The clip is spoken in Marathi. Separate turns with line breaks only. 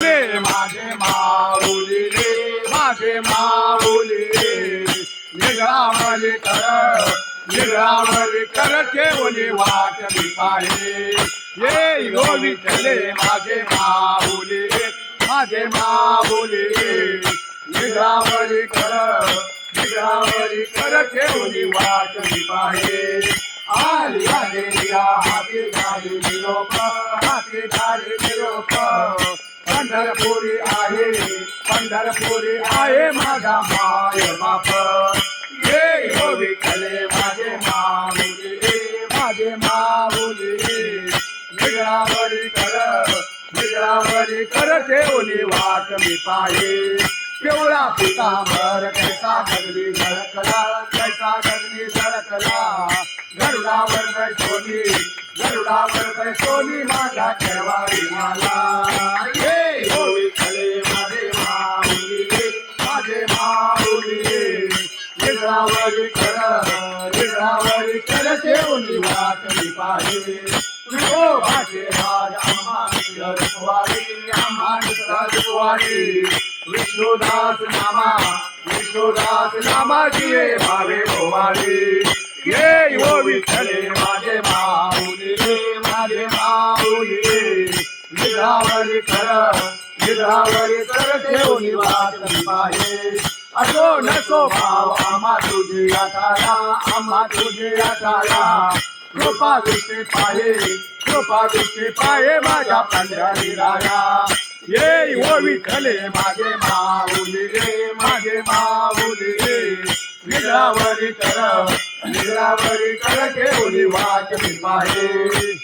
रे माझे माऊली रे माझे माऊली रे निघावली कर ठेवली वाट मी पाहे ये यो विठ्ठले माझे माऊली रे माझे माऊली रे निघावली कर ठेवली वाट मी पाहे आली आलेल्या हाती झाली निरोप हाती झाली निरोप पंढरपुरी आहे माझा माय बाप ये हो विठ्ठले माझे माऊली रे माझे माऊली रे निगळावरी कर ठेवली वाट मी पाहे पिवळा पितांबर कैसा गगनी धडकला गरुडावर बैसोनी माझा केवारी माला ये हो विठ्ठले माझे माऊली रे माझे माऊली रे निगळावरी कर ठेवली वाट मी पाहे ओ माझे राज आम्हा रुपवाडी विष्णुदास नामा जिये भावे ओवाडी ये यो विठ्ठले माझे माऊली रे माझे माऊली रे निघावली कर ठेवली वाट मी पाहे असो नसो भाव आम्हा तुझी आठाला कृपा दृष्टी पाहे माझ्या पंढरी राया ये ओ विठ्ठले माझे माऊली रे माझे माऊली रे निघावरी कर ठेवली वाट मी पाहे